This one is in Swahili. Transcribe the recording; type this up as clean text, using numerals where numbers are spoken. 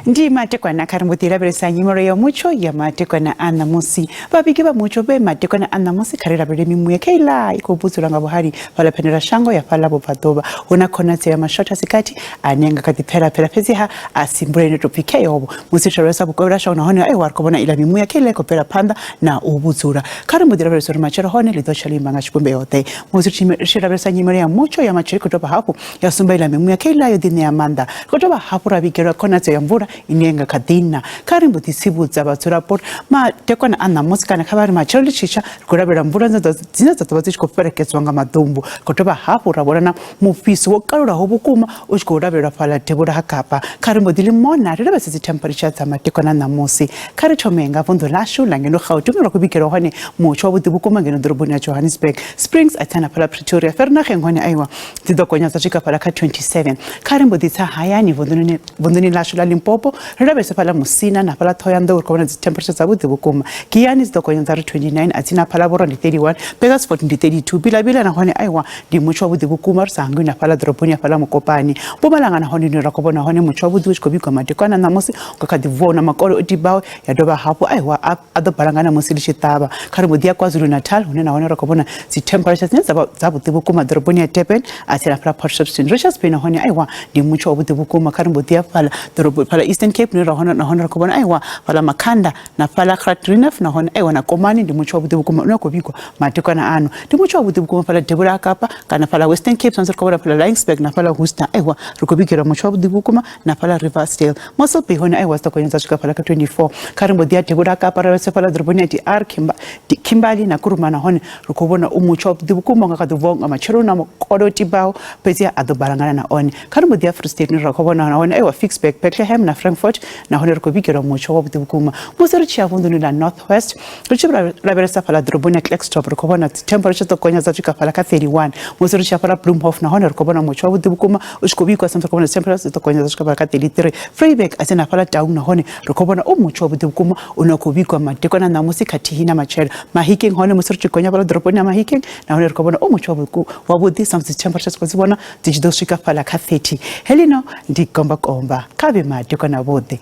Ndi matekwana karimbutira beresa nyimoro ya Mutsho ya matekwana ana musi babiki ba Mutsho be matekwana ana musi karira bere mimuye keila ikobutsura ngabo hari pala penera shango ya pala bopatoba una kona tse ya mashota sikati anenga kati pera pezi ha asimbure ne topike yobo musi charesa bukobra shona hone ai war kobona ila mimuye keila ko pera panda na ubutsura karimbutira beresa machero hone lido shalimba ngashipumbe yote musi chira beresa nyimoro ya Mutsho ya macheri kutoba hapo ya sumba ila mimuye keila yo dine amanda kutoba hapo rabikera kona tse ya mvura inenga kadina karimbo tisibutsa batsura port ma tekwana ana musikana khabari macholi chicha kurabira mbura dzina dzatobatsi kopereketswa nga madumbu kotoba hapo rabona mufisi wokalura hobukuma uchikorabira phala tebura hakapa karimbo dilimona rebe sisi temperature tsama tekwana namusi kari chomenga vondo lashu langeno khautumira kubikero hone Mutsho butibukuma ngeno doroboni ya Johannesburg Springs atana phala Pretoria Vereeniging hone aiwa tidokonya tsachika phala ka 27 karimbo ditsa hayani vondoni lashu la Limpopo rebe sephala musina na phala thoyando ukona zi temperatures zabutibukuma kiyani zidokonya 29 atina phala boro ndi 31 Petersford ndi 32 bila na hone aiwa ndi Mutsho butibukuma sangu na phala doroboni ya phala Mokopani Mpumalanga na hone ni rakobona hone Mutsho budichikobikwa matekwana namusi kakadivona makolo otibao yadoba hapo aiwa adobalangana musi lishitaba karibu dia KwaZulu Natal hone na hone rakobona zi temperatures zabutibukuma doroboni ya Durban atina phala Port Shepstone Richards Bay na hone aiwa ndi Mutsho butibukuma karibu dia phala doroboni phala Eastern Cape ni hone rakobona aiwa phala Makhanda na phala Kratrinef na hone aiwa na Komani ndi Mutsho butibukuma unakobikwa matekwana ano ndi Mutsho butibukuma phala Debura Kapa kana phala Western Cape sanzo rakobona phala Laingsburg na phala Worcester aiwa rukobikira Mutsho butibukuma na phala Riversdale Mossel Bay hone aiwa zitokonyenza chika phala ka 24 karimbo dia Debura Kapa rawese phala doroboni ya DR Kimberley na Kuruma na hone rukobona Mutsho butibukuma ngakaduvonga machero na makolo tibao pezia adobalangana na one karimbo dia Free State ni rakobona na hone aiwa Fixburg Bethlehem na Frankfurt na hone rukobikira Mutsho butibukuma muserichi avundu la Northwest richibra raberesa phala doroboni ya Klerksdorp rukobona temperature tokonya zachika phala ka 31 muserichi phala Bloemhof na hone rukobona Mutsho butibukuma ushikobikwa samsa rukobona temperature tokonya zachika phala ka 33 Vryburg atena phala Taung na hone rukobona Mutsho butibukuma unakobikwa matekwana namusi katihina machera Mahikeng hone muserichi konya phala doroboni ya Mahikeng na hone rukobona Mutsho wabudi samsa temperatures kozibona dijidoshika phala ka 30 helino ndikomba komba kabe matekwana bode